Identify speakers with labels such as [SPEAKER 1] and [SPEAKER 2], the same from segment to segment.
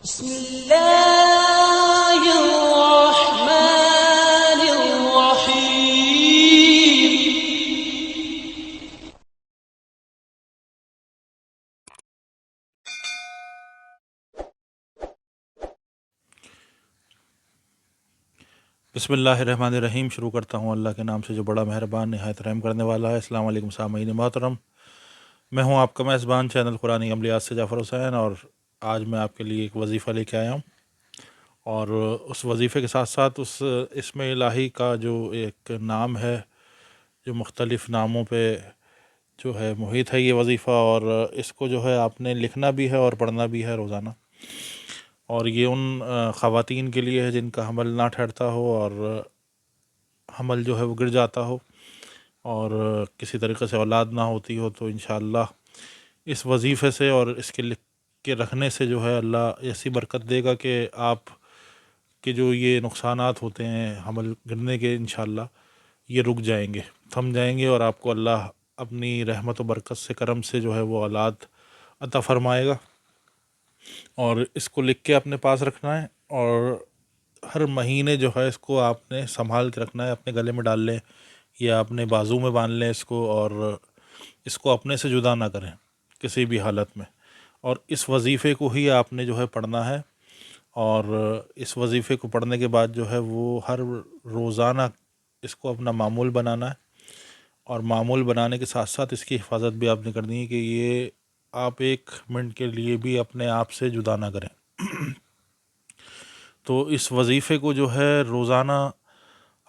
[SPEAKER 1] بسم الله الرحمن الرحيم.
[SPEAKER 2] بسم اللہ الرحمن الرحیم. شروع کرتا ہوں اللہ کے نام سے جو بڑا مہربان نہایت رحم کرنے والا ہے. السلام علیکم سامعین محترم. میں ہوں آپ کا میزبان چینل قرآنی عملیات سے جعفر حسین، اور آج میں آپ کے لیے ایک وظیفہ لے کے آیا ہوں، اور اس وظیفے کے ساتھ ساتھ اس اسم الہی کا جو ایک نام ہے، جو مختلف ناموں پہ جو ہے محیط ہے یہ وظیفہ، اور اس کو جو ہے آپ نے لکھنا بھی ہے اور پڑھنا بھی ہے روزانہ. اور یہ ان خواتین کے لیے ہے جن کا حمل نہ ٹھہرتا ہو اور حمل جو ہے وہ گر جاتا ہو اور کسی طریقے سے اولاد نہ ہوتی ہو، تو انشاءاللہ اس وظیفے سے اور اس کے لکھ کے رکھنے سے جو ہے اللہ ایسی برکت دے گا کہ آپ کے جو یہ نقصانات ہوتے ہیں حمل گرنے کے، انشاءاللہ یہ رک جائیں گے، تھم جائیں گے، اور آپ کو اللہ اپنی رحمت و برکت سے، کرم سے جو ہے وہ اولاد عطا فرمائے گا. اور اس کو لکھ کے اپنے پاس رکھنا ہے، اور ہر مہینے جو ہے اس کو آپ نے سنبھال کے رکھنا ہے. اپنے گلے میں ڈال لیں یا اپنے بازو میں باندھ لیں اس کو، اور اس کو اپنے سے جدا نہ کریں کسی بھی حالت میں. اور اس وظیفے کو ہی آپ نے جو ہے پڑھنا ہے، اور اس وظیفے کو پڑھنے کے بعد جو ہے وہ ہر روزانہ اس کو اپنا معمول بنانا ہے. اور معمول بنانے کے ساتھ ساتھ اس کی حفاظت بھی آپ نے کرنی ہے کہ یہ آپ ایک منٹ کے لیے بھی اپنے آپ سے جدا نہ کریں. تو اس وظیفے کو جو ہے روزانہ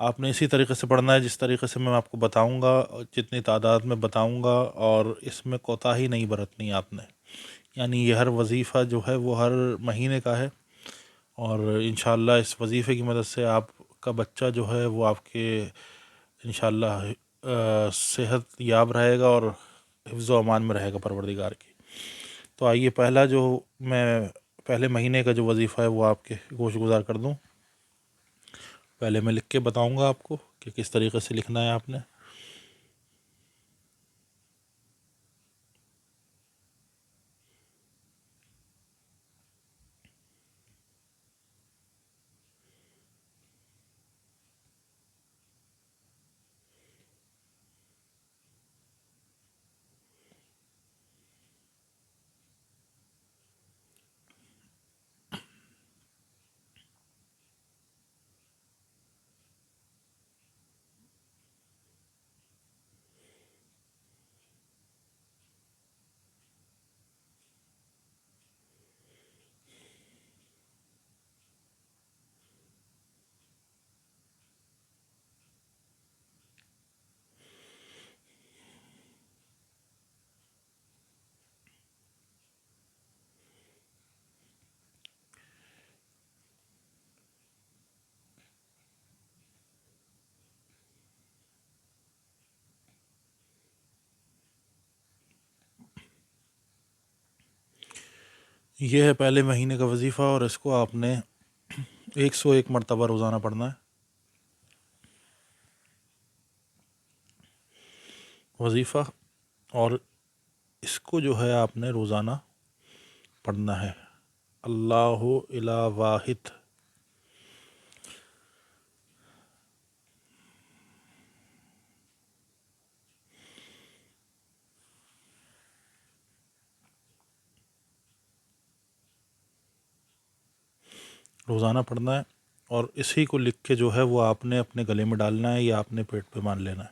[SPEAKER 2] آپ نے اسی طریقے سے پڑھنا ہے جس طریقے سے میں آپ کو بتاؤں گا، جتنی تعداد میں بتاؤں گا، اور اس میں کوتاہی نہیں برتنی آپ نے. یعنی یہ ہر وظیفہ جو ہے وہ ہر مہینے کا ہے، اور انشاءاللہ اس وظیفے کی مدد سے آپ کا بچہ جو ہے وہ آپ کے انشاءاللہ صحت یاب رہے گا اور حفظ و امان میں رہے گا پروردگار کی. تو آئیے پہلا جو میں پہلے مہینے کا جو وظیفہ ہے وہ آپ کے گوش گزار کر دوں. پہلے میں لکھ کے بتاؤں گا آپ کو کہ کس طریقے سے لکھنا ہے آپ نے. یہ ہے پہلے مہینے کا وظیفہ، اور اس کو آپ نے 101 مرتبہ روزانہ پڑھنا ہے. وظیفہ، اور اس کو جو ہے آپ نے روزانہ پڑھنا ہے. اللہ الہ واحد. روزانہ پڑھنا ہے، اور اسی کو لکھ کے جو ہے وہ آپ نے اپنے گلے میں ڈالنا ہے یا اپنے پیٹ پہ باندھ لینا ہے،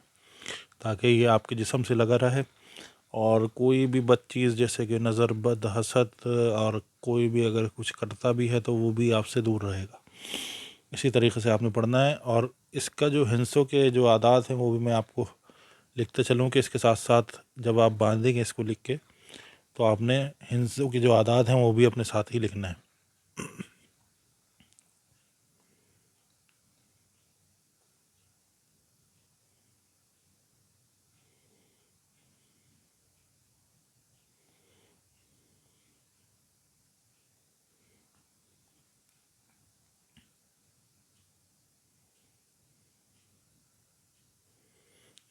[SPEAKER 2] تاکہ یہ آپ کے جسم سے لگا رہے، اور کوئی بھی بد چیز جیسے کہ نظر بد، حسد، اور کوئی بھی اگر کچھ کرتا بھی ہے تو وہ بھی آپ سے دور رہے گا. اسی طریقے سے آپ نے پڑھنا ہے. اور اس کا جو ہنسوں کے جو عادات ہیں وہ بھی میں آپ کو لکھتے چلوں کہ اس کے ساتھ ساتھ جب آپ باندھیں گے اس کو لکھ کے، تو آپ نے ہنسوں کی جو عادات ہیں وہ بھی اپنے ساتھ ہی لکھنا ہے.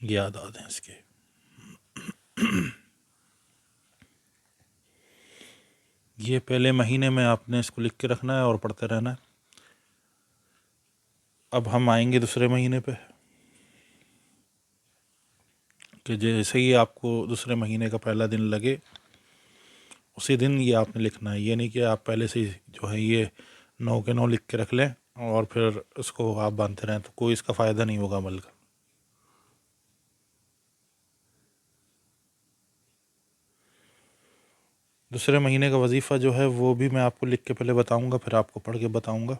[SPEAKER 2] یہ عادات ہیں اس کے. یہ پہلے مہینے میں آپ نے اس کو لکھ کے رکھنا ہے اور پڑھتے رہنا ہے۔ اب ہم آئیں گے دوسرے مہینے پہ کہ جیسے ہی آپ کو دوسرے مہینے کا پہلا دن لگے اسی دن یہ آپ نے لکھنا ہے۔ یہ نہیں کہ آپ پہلے سے جو ہے یہ 9 کے 9 لکھ کے رکھ لیں اور پھر اس کو آپ باندھتے رہیں، تو کوئی اس کا فائدہ نہیں ہوگا عمل کا۔ دوسرے مہینے کا وظیفہ جو ہے وہ بھی میں آپ کو لکھ کے پہلے بتاؤں گا، پھر آپ کو پڑھ کے بتاؤں گا۔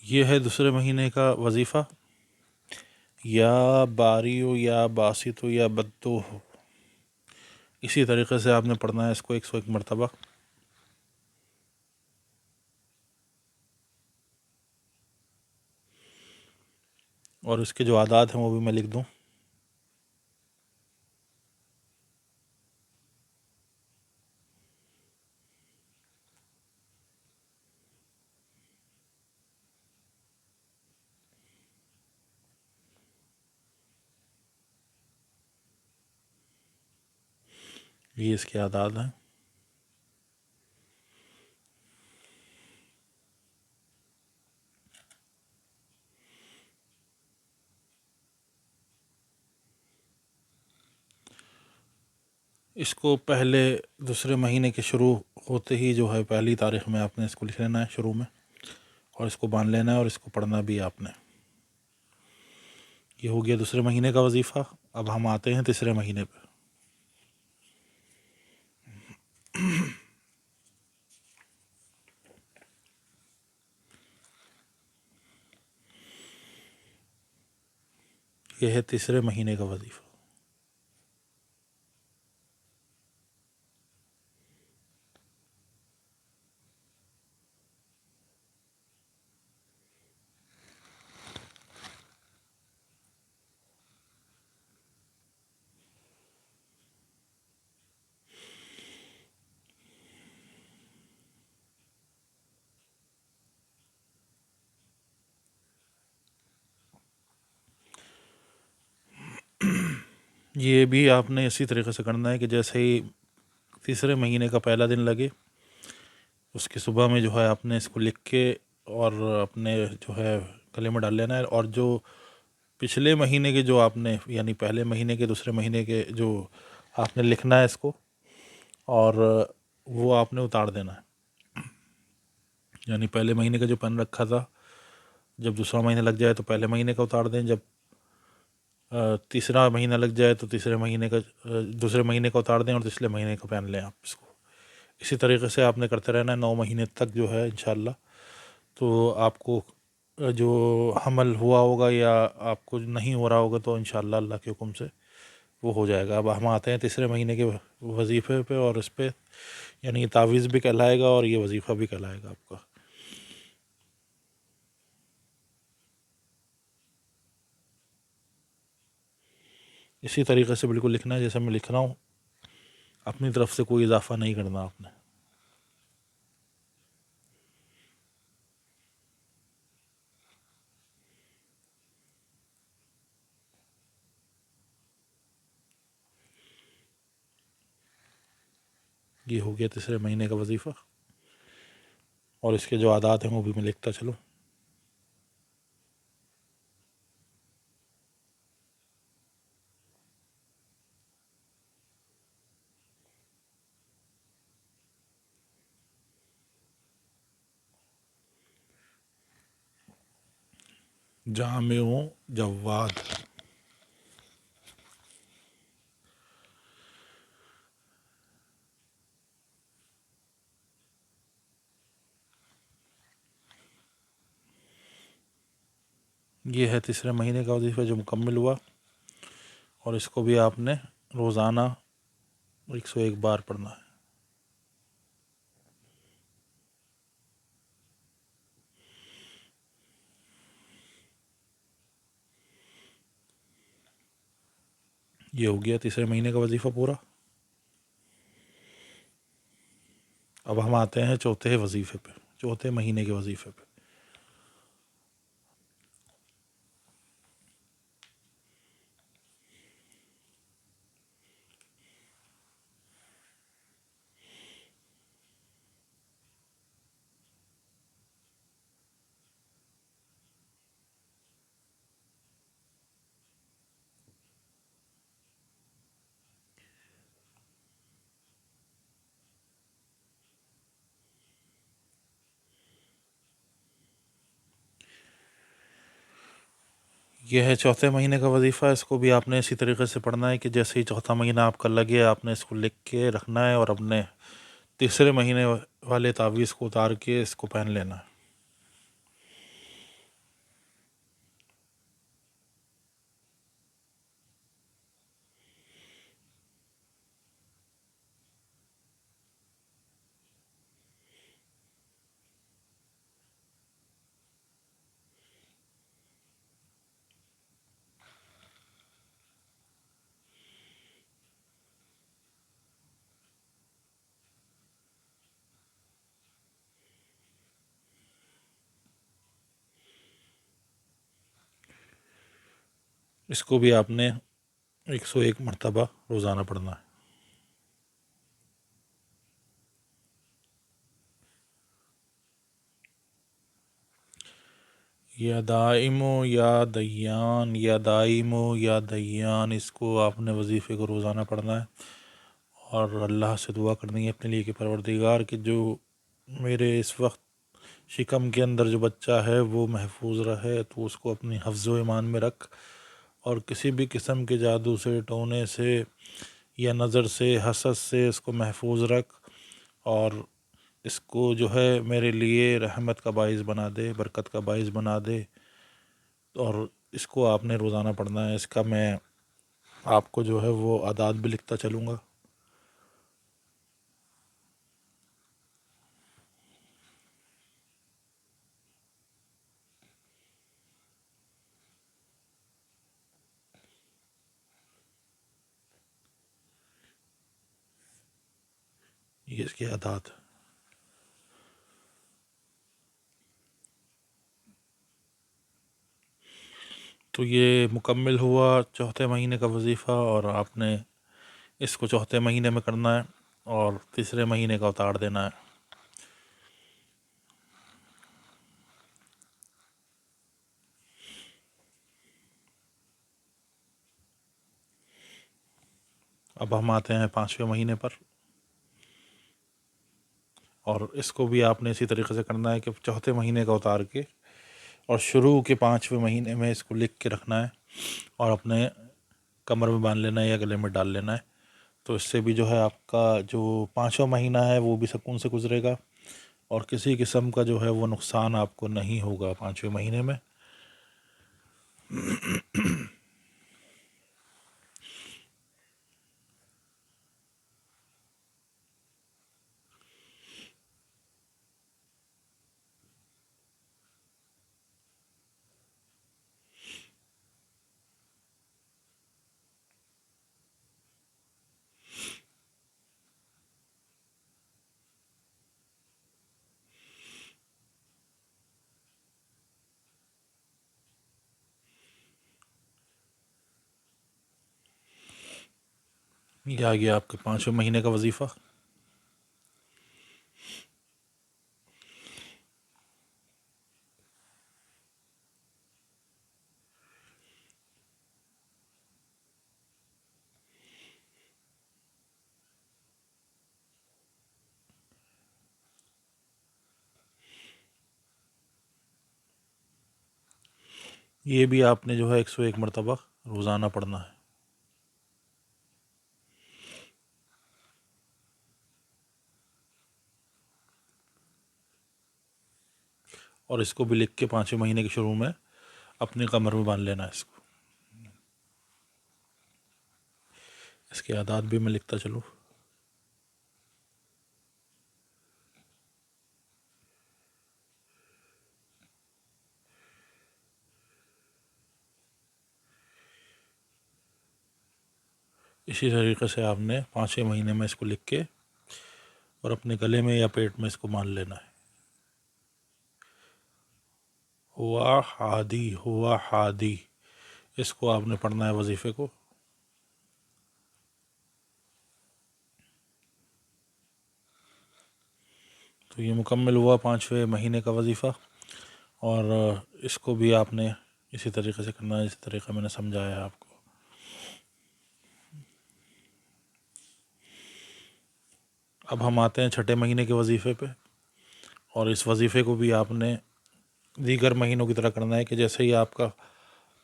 [SPEAKER 2] یہ ہے دوسرے مہینے کا وظیفہ، یا باریو یا باسطو یا بدو ہو، اسی طریقے سے آپ نے پڑھنا ہے اس کو 101 مرتبہ۔ اور اس کے جو عادات ہیں وہ بھی میں لکھ دوں۔ یہ اس کے عادات ہیں۔ اس کو پہلے دوسرے مہینے کے شروع ہوتے ہی جو ہے پہلی تاریخ میں آپ نے اس کو لکھ لینا ہے شروع میں، اور اس کو باندھ لینا ہے اور اس کو پڑھنا بھی آپ نے۔ یہ ہو گیا دوسرے مہینے کا وظیفہ۔ اب ہم آتے ہیں تیسرے مہینے پہ۔ یہ ہے تیسرے مہینے کا وظیفہ۔ یہ بھی آپ نے اسی طریقے سے کرنا ہے کہ جیسے ہی تیسرے مہینے کا پہلا دن لگے اس کی صبح میں جو ہے آپ نے اس کو لکھ کے اور اپنے جو ہے گلے میں ڈال لینا ہے، اور جو پچھلے مہینے کے جو آپ نے یعنی پہلے مہینے کے دوسرے مہینے کے جو آپ نے لکھنا ہے اس کو، اور وہ آپ نے اتار دینا ہے۔ یعنی پہلے مہینے کا جو پین رکھا تھا، جب دوسرا مہینہ لگ جائے تو پہلے مہینے کا اتار دیں، جب تیسرا مہینہ لگ جائے تو تیسرے مہینے کا دوسرے مہینے کا اتار دیں اور تیسرے مہینے کا پہن لیں آپ اس کو۔ اسی طریقے سے آپ نے کرتے رہنا ہے 9 مہینے تک جو ہے انشاءاللہ۔ تو آپ کو جو حمل ہوا ہوگا یا آپ کو نہیں ہو رہا ہوگا تو انشاءاللہ اللہ کے حکم سے وہ ہو جائے گا۔ اب ہم آتے ہیں تیسرے مہینے کے وظیفے پہ، اور اس پہ یعنی یہ تعویذ بھی کہلائے گا اور یہ وظیفہ بھی کہلائے گا آپ کا۔ اسی طریقے سے بالکل لکھنا ہے جیسے میں لکھ رہا ہوں، اپنی طرف سے کوئی اضافہ نہیں کرنا آپ نے۔ یہ ہو گیا تیسرے مہینے کا وظیفہ، اور اس کے جو عادات ہیں وہ بھی میں لکھتا چلوں۔ جامع جواد، یہ ہے تیسرے مہینے کا وظیفہ جو مکمل ہوا، اور اس کو بھی آپ نے روزانہ 101 بار پڑھنا ہے۔ یہ ہو گیا تیسرے مہینے کا وظیفہ پورا۔ اب ہم آتے ہیں چوتھے وظیفے پہ، چوتھے مہینے کے وظیفے پہ۔ یہ ہے چوتھے مہینے کا وظیفہ، اس کو بھی آپ نے اسی طریقے سے پڑھنا ہے کہ جیسے ہی چوتھا مہینہ آپ کا لگے آپ نے اس کو لکھ کے رکھنا ہے، اور اپنے تیسرے مہینے والے تعویذ کو اتار کے اس کو پہن لینا ہے۔ اس کو بھی آپ نے 101 مرتبہ روزانہ پڑھنا ہے۔ یا دائم یا دیان، یا دائم یا دیان، اس کو آپ نے وظیفے کو روزانہ پڑھنا ہے، اور اللہ سے دعا کرنی ہے اپنے لیے کہ پروردگار کہ جو میرے اس وقت شکم کے اندر جو بچہ ہے وہ محفوظ رہے، تو اس کو اپنی حفظ و ایمان میں رکھ، اور کسی بھی قسم کے جادو سے، ٹونے سے یا نظر سے، حسد سے اس کو محفوظ رکھ، اور اس کو جو ہے میرے لیے رحمت کا باعث بنا دے، برکت کا باعث بنا دے، اور اس کو آپ نے روزانہ پڑھنا ہے۔ اس کا میں آپ کو جو ہے وہ اعداد بھی لکھتا چلوں گا۔ یہ اس کے اعداد۔ تو یہ مکمل ہوا چوتھے مہینے کا وظیفہ، اور آپ نے اس کو چوتھے مہینے میں کرنا ہے اور تیسرے مہینے کا اتار دینا ہے۔ اب ہم آتے ہیں پانچویں مہینے پر، اور اس کو بھی آپ نے اسی طریقے سے کرنا ہے کہ چوتھے مہینے کا اتار کے اور شروع کے پانچویں مہینے میں اس کو لکھ کے رکھنا ہے، اور اپنے کمر میں باندھ لینا ہے یا گلے میں ڈال لینا ہے۔ تو اس سے بھی جو ہے آپ کا جو پانچواں مہینہ ہے وہ بھی سکون سے گزرے گا، اور کسی قسم کا جو ہے وہ نقصان آپ کو نہیں ہوگا پانچویں مہینے میں۔ یہ آ گیا آپ کے پانچویں مہینے کا وظیفہ۔ یہ بھی آپ نے جو ہے 101 مرتبہ روزانہ پڑھنا ہے. اور اس کو بھی لکھ کے 5ویں مہینے کے شروع میں اپنی کمر میں باندھ لینا ہے اس کو. اس کے اعداد بھی میں لکھتا چلوں. اسی طریقے سے آپ نے 5ویں مہینے میں اس کو لکھ کے اور اپنے گلے میں یا پیٹ میں اس کو مان لینا ہے. ہوا ہادی ہوا ہادی، اس کو آپ نے پڑھنا ہے وظیفے کو. تو یہ مکمل ہوا 5ویں مہینے کا وظیفہ. اور اس کو بھی آپ نے اسی طریقے سے کرنا ہے جس طریقہ میں نے سمجھایا ہے آپ کو. اب ہم آتے ہیں 6ٹھے مہینے کے وظیفے پہ. اور اس وظیفے کو بھی آپ نے دیگر مہینوں کی طرح کرنا ہے کہ جیسے ہی آپ کا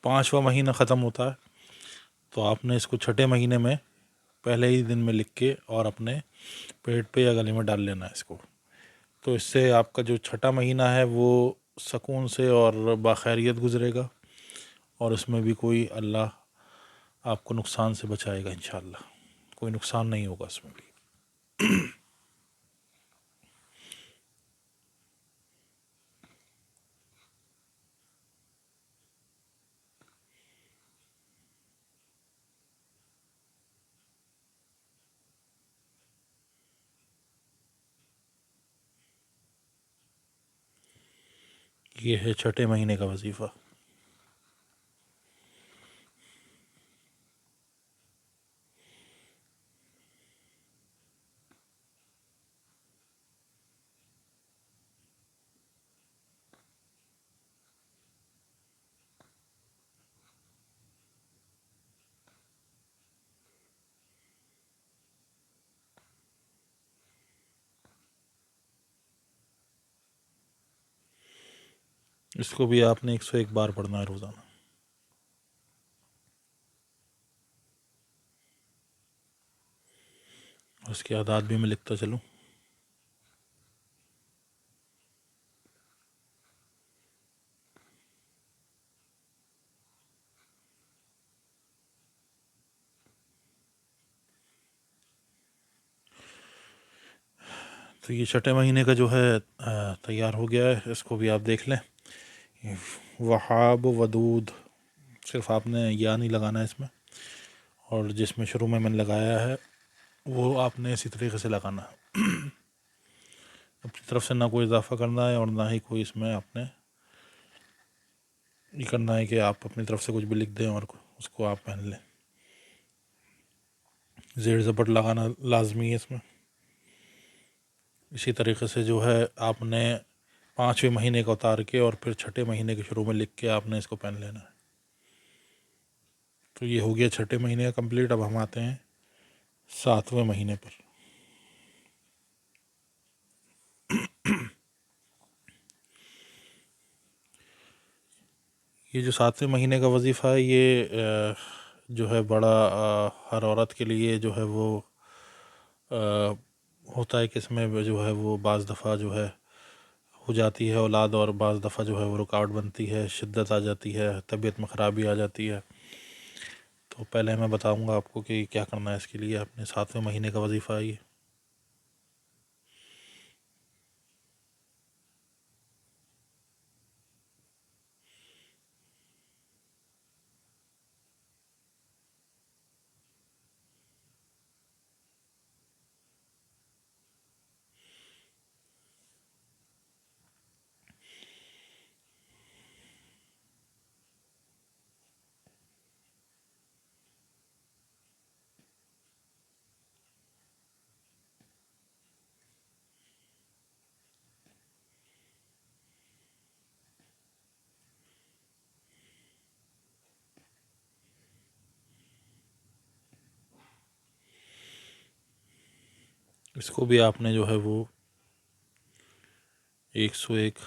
[SPEAKER 2] 5واں مہینہ ختم ہوتا ہے تو آپ نے اس کو 6ٹھے مہینے میں پہلے ہی دن میں لکھ کے اور اپنے پیٹ پہ یا گلے میں ڈال لینا ہے اس کو. تو اس سے آپ کا جو 6ٹھا مہینہ ہے وہ سکون سے اور باخیریت گزرے گا، اور اس میں بھی کوئی اللہ آپ کو نقصان سے بچائے گا انشاءاللہ. کوئی نقصان نہیں ہوگا اس میں بھی. یہ ہے 6ٹھے مہینے کا وظیفہ. اس کو بھی آپ نے 101 بار پڑھنا ہے روزانہ. اس کے اعداد بھی میں لکھتا چلوں. تو یہ 6ٹھے مہینے کا جو ہے تیار ہو گیا ہے. اس کو بھی آپ دیکھ لیں. وہاب ودود، صرف آپ نے یا نہیں لگانا ہے اس میں، اور جس میں شروع میں نے لگایا ہے وہ آپ نے اسی طریقے سے لگانا ہے. اپنی طرف سے نہ کوئی اضافہ کرنا ہے اور نہ ہی کوئی اس میں آپ نے یہ کرنا ہے کہ آپ اپنی طرف سے کچھ بھی لکھ دیں اور اس کو آپ پہن لیں. زیر زبر لگانا لازمی ہے اس میں. اسی طریقے سے جو ہے آپ نے 5ویں مہینے کا اتار کے اور پھر 6ٹھے مہینے کے شروع میں لکھ کے آپ نے اس کو پہن لینا ہے. تو یہ ہو گیا 6ٹھے مہینے کا کمپلیٹ. اب ہم آتے ہیں 7ویں مہینے پر. یہ جو 7ویں مہینے کا وظیفہ ہے یہ جو ہے بڑا ہر عورت کے لیے جو ہے وہ ہوتا ہے کہ اس میں جو ہے وہ بعض دفعہ جو ہے ہو جاتی ہے اولاد، اور بعض دفعہ جو ہے وہ رکاوٹ بنتی ہے، شدت آ جاتی ہے، طبیعت میں خرابی آ جاتی ہے. تو پہلے میں بتاؤں گا آپ کو کہ کیا کرنا ہے اس کے لیے. اپنے 7ویں مہینے کا وظیفہ ہے یہ. اس کو بھی آپ نے جو ہے وہ 101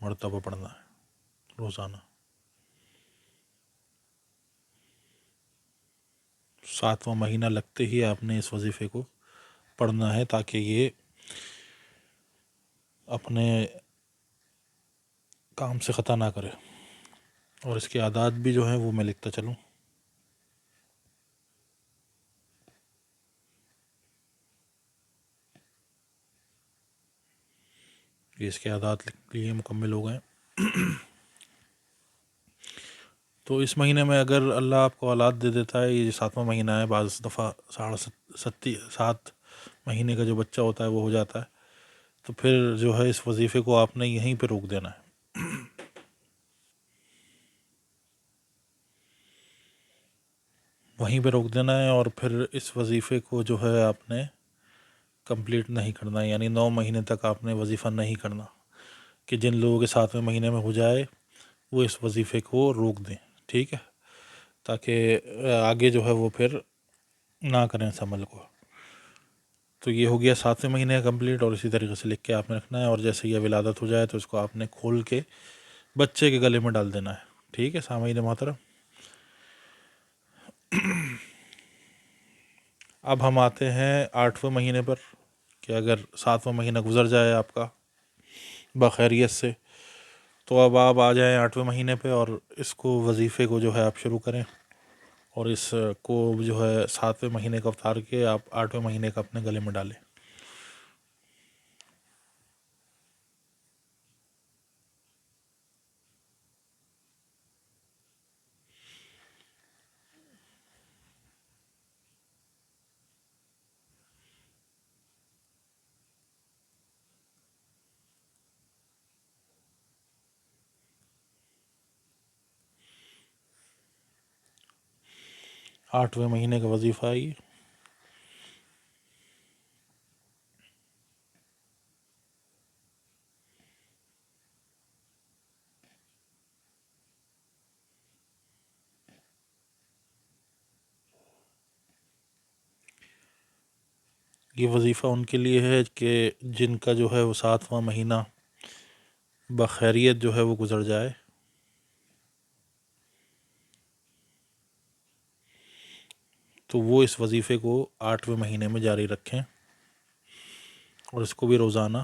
[SPEAKER 2] مرتبہ پڑھنا ہے روزانہ. 7واں مہینہ لگتے ہی آپ نے اس وظیفے کو پڑھنا ہے تاکہ یہ اپنے کام سے خطا نہ کرے. اور اس کے اعداد بھی جو ہیں وہ میں لکھتا چلوں. یہ اس کے اعداد لکھ لیے مکمل ہو گئے. تو اس مہینے میں اگر اللہ آپ کو اولاد دے دیتا ہے، یہ 7واں مہینہ ہے، بعض دفعہ 7 مہینے کا جو بچہ ہوتا ہے وہ ہو جاتا ہے، تو پھر جو ہے اس وظیفے کو آپ نے یہیں پہ روک دینا ہے. وہیں پہ روک دینا ہے اور پھر اس وظیفے کو جو ہے آپ نے کمپلیٹ نہیں کرنا، یعنی 9 مہینے تک آپ نے وظیفہ نہیں کرنا. کہ جن لوگوں کے 7ویں مہینے میں ہو جائے وہ اس وظیفے کو روک دیں، ٹھیک ہے، تاکہ آگے جو ہے وہ پھر نہ کریں اس عمل کو. تو یہ ہو گیا 7ویں مہینے کا کمپلیٹ، اور اسی طریقے سے لکھ کے آپ نے رکھنا ہے. اور جیسے یہ ولادت ہو جائے تو اس کو آپ نے کھول کے بچے کے گلے میں ڈال دینا ہے. ٹھیک ہے سامعین محترم. اب ہم آتے ہیں 8ویں مہینے پر، کہ اگر 7واں مہینہ گزر جائے آپ کا بخیریت سے، تو اب آپ آ جائیں 8ویں مہینے پہ اور اس کو وظیفے کو جو ہے آپ شروع کریں، اور اس کو جو ہے 7ویں مہینے کا اتار کے آپ 8ویں مہینے کا اپنے گلے میں ڈالیں. آٹھویں مہینے کا وظیفہ یہ وظیفہ ان کے لیے ہے کہ جن کا جو ہے وہ 7واں مہینہ بخیریت جو ہے وہ گزر جائے، تو وہ اس وظیفے کو 8ویں مہینے میں جاری رکھیں، اور اس کو بھی روزانہ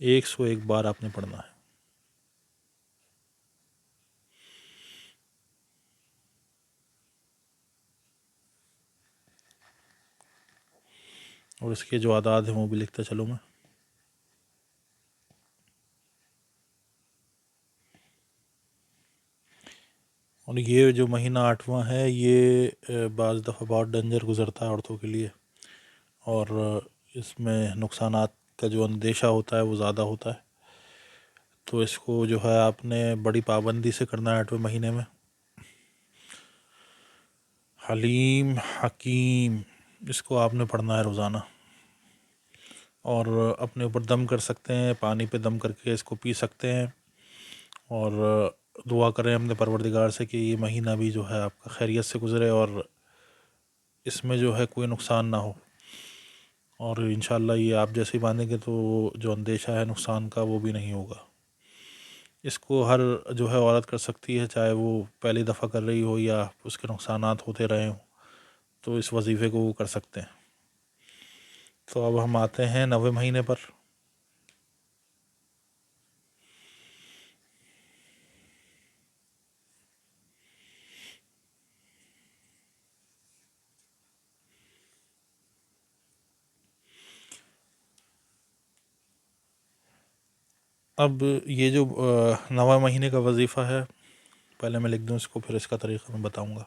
[SPEAKER 2] 101 بار آپ نے پڑھنا ہے. اور اس کے جو اعداد ہیں وہ بھی لکھتا چلوں میں. اور یہ جو مہینہ 8واں ہے یہ بعض دفعہ بہت ڈینجر گزرتا ہے عورتوں کے لیے، اور اس میں نقصانات کا جو اندیشہ ہوتا ہے وہ زیادہ ہوتا ہے. تو اس کو جو ہے آپ نے بڑی پابندی سے کرنا ہے 8ویں مہینے میں. حلیم حکیم، اس کو آپ نے پڑھنا ہے روزانہ، اور اپنے اوپر دم کر سکتے ہیں، پانی پہ دم کر کے اس کو پی سکتے ہیں. اور دعا کریں اپنے پروردگار سے کہ یہ مہینہ بھی جو ہے آپ کا خیریت سے گزرے اور اس میں جو ہے کوئی نقصان نہ ہو. اور انشاءاللہ یہ آپ جیسے ہی باندھیں گے تو جو اندیشہ ہے نقصان کا وہ بھی نہیں ہوگا. اس کو ہر جو ہے عورت کر سکتی ہے، چاہے وہ پہلی دفعہ کر رہی ہو یا اس کے نقصانات ہوتے رہے ہوں، تو اس وظیفے کو وہ کر سکتے ہیں. تو اب ہم آتے ہیں 9ویں مہینے پر. اب یہ جو 9واں مہینے کا وظیفہ ہے، پہلے میں لکھ دوں اس کو، پھر اس کا طریقہ میں بتاؤں گا.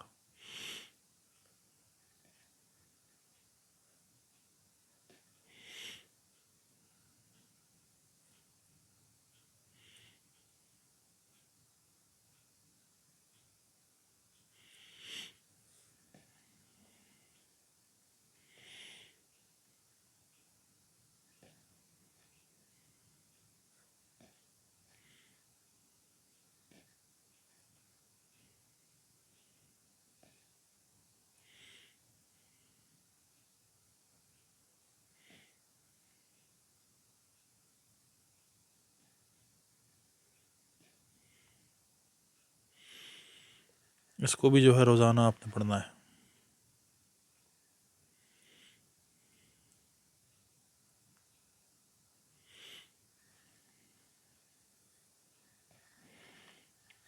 [SPEAKER 2] اس کو بھی جو ہے روزانہ آپ نے پڑھنا ہے۔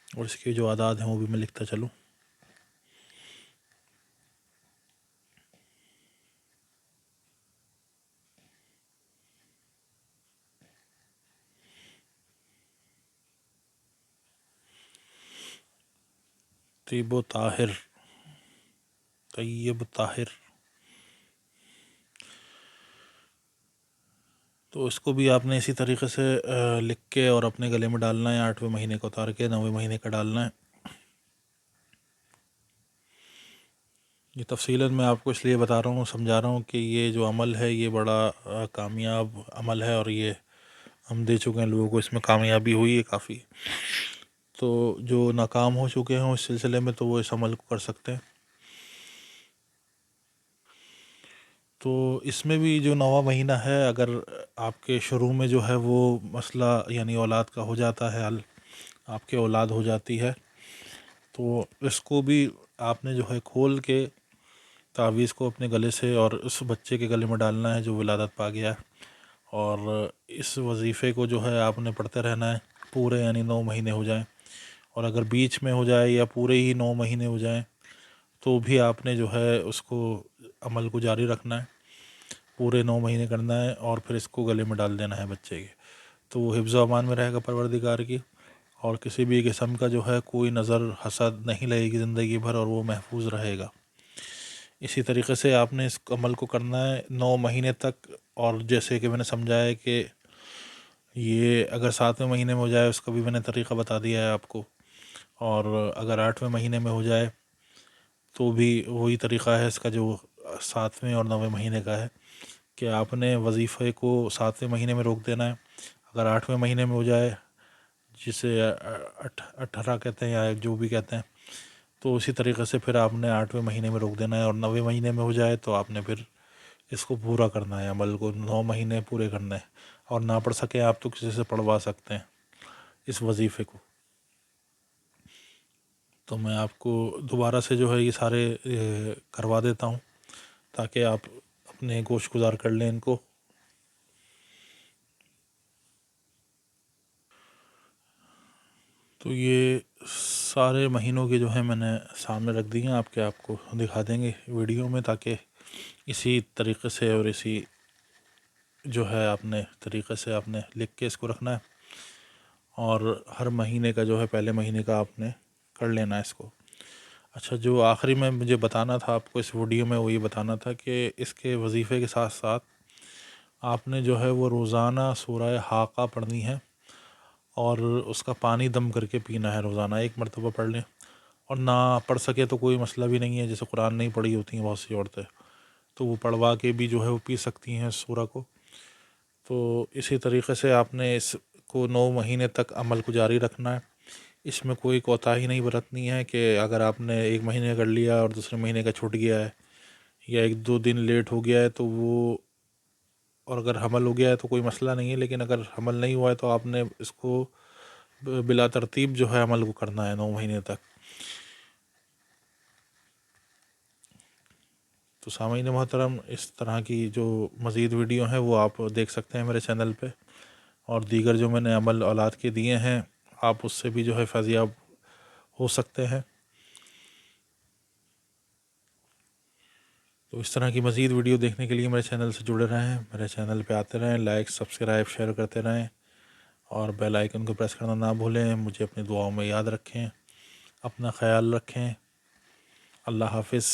[SPEAKER 2] اور اس کے جو اعداد ہیں وہ بھی میں لکھتا چلوں۔ طیب و طاہر، طیب طاہر، تو اس کو بھی آپ نے اسی طریقے سے لکھ کے اور اپنے گلے میں ڈالنا ہے۔ 8ویں مہینے کو اتار کے 9ویں مہینے کا ڈالنا ہے۔ یہ تفصیلاً میں آپ کو اس لیے بتا رہا ہوں، سمجھا رہا ہوں کہ یہ جو عمل ہے یہ بڑا کامیاب عمل ہے، اور یہ ہم دے چکے ہیں لوگوں کو، اس میں کامیابی ہوئی ہے کافی۔ تو جو ناکام ہو چکے ہوں اس سلسلے میں تو وہ اس عمل کو کر سکتے ہیں۔ تو اس میں بھی جو 9واں مہینہ ہے، اگر آپ کے شروع میں جو ہے وہ مسئلہ یعنی اولاد کا ہو جاتا ہے حل، آپ کے اولاد ہو جاتی ہے، تو اس کو بھی آپ نے جو ہے کھول کے تعویذ کو اپنے گلے سے اور اس بچے کے گلے میں ڈالنا ہے جو ولادت پا گیا ہے، اور اس وظیفے کو جو ہے آپ نے پڑھتے رہنا ہے پورے، یعنی 9 مہینے ہو جائیں، اور اگر بیچ میں ہو جائے یا پورے ہی 9 مہینے ہو جائیں تو بھی آپ نے جو ہے اس کو عمل کو جاری رکھنا ہے، پورے 9 مہینے کرنا ہے، اور پھر اس کو گلے میں ڈال دینا ہے بچے کے، تو وہ حفظ و امان میں رہے گا پروردگار کی، اور کسی بھی قسم کا جو ہے کوئی نظر حسد نہیں لگے گی زندگی بھر، اور وہ محفوظ رہے گا۔ اسی طریقے سے آپ نے اس عمل کو کرنا ہے 9 مہینے تک، اور جیسے کہ میں نے سمجھایا کہ یہ اگر 7ویں مہینے میں ہو جائے اس کا بھی میں نے طریقہ بتا دیا ہے آپ کو، اور اگر 8ویں مہینے میں ہو جائے تو بھی وہی طریقہ ہے اس کا جو 7ویں اور 9ویں مہینے کا ہے، کہ آپ نے وظیفے کو 7ویں مہینے میں روک دینا ہے۔ اگر 8ویں مہینے میں ہو جائے، جسے 18 کہتے ہیں یا جو بھی کہتے ہیں، تو اسی طریقے سے پھر آپ نے 8ویں مہینے میں روک دینا ہے، اور 9ویں مہینے میں ہو جائے تو آپ نے پھر اس کو پورا کرنا ہے، عمل کو 9 مہینے پورے کرنا ہے، اور نہ پڑھ سکیں آپ تو کسی سے پڑھوا سکتے ہیں اس وظیفے کو۔ تو میں آپ کو دوبارہ سے جو ہے یہ سارے کروا دیتا ہوں تاکہ آپ اپنے گوش گزار کر لیں ان کو۔ تو یہ سارے مہینوں کے جو ہیں میں نے سامنے رکھ دی ہیں، آپ کو دکھا دیں گے ویڈیو میں، تاکہ اسی طریقے سے اور اسی جو ہے آپ نے طریقے سے آپ نے لکھ کے اس کو رکھنا ہے، اور ہر مہینے کا جو ہے پہلے مہینے کا آپ نے کر لینا ہے اس کو۔ اچھا، جو آخری میں مجھے بتانا تھا آپ کو اس ویڈیو میں، وہ یہ بتانا تھا کہ اس کے وظیفے کے ساتھ ساتھ آپ نے جو ہے وہ روزانہ سورہ حاقہ پڑھنی ہے، اور اس کا پانی دم کر کے پینا ہے، روزانہ 1 مرتبہ پڑھ لیں، اور نہ پڑھ سکے تو کوئی مسئلہ بھی نہیں ہے، جیسے قرآن نہیں پڑھی ہوتی ہیں بہت سی عورتیں، تو وہ پڑھوا کے بھی جو ہے وہ پی سکتی ہیں اس سورہ کو۔ تو اسی طریقے سے آپ نے اس کو 9 مہینے تک عمل کو جاری رکھنا ہے، اس میں کوئی کوتاہی نہیں برتنی ہے کہ اگر آپ نے 1 مہینے کر لیا اور دوسرے مہینے کا چھوٹ گیا ہے، یا 1-2 دن لیٹ ہو گیا ہے تو وہ، اور اگر حمل ہو گیا ہے تو کوئی مسئلہ نہیں ہے، لیکن اگر حمل نہیں ہوا ہے تو آپ نے اس کو بلا ترتیب جو ہے عمل کو کرنا ہے 9 مہینے تک۔ تو سامعین محترم، اس طرح کی جو مزید ویڈیو ہیں وہ آپ دیکھ سکتے ہیں میرے چینل پہ، اور دیگر جو میں نے عمل اولاد کے دیے ہیں آپ اس سے بھی جو ہے فیضیاب ہو سکتے ہیں۔ تو اس طرح کی مزید ویڈیو دیکھنے کے لیے میرے چینل سے جڑے رہیں، میرے چینل پہ آتے رہیں، لائک، سبسکرائب، شیئر کرتے رہیں، اور بیل آئیکن کو پریس کرنا نہ بھولیں۔ مجھے اپنی دعاؤں میں یاد رکھیں، اپنا خیال رکھیں۔ اللہ حافظ۔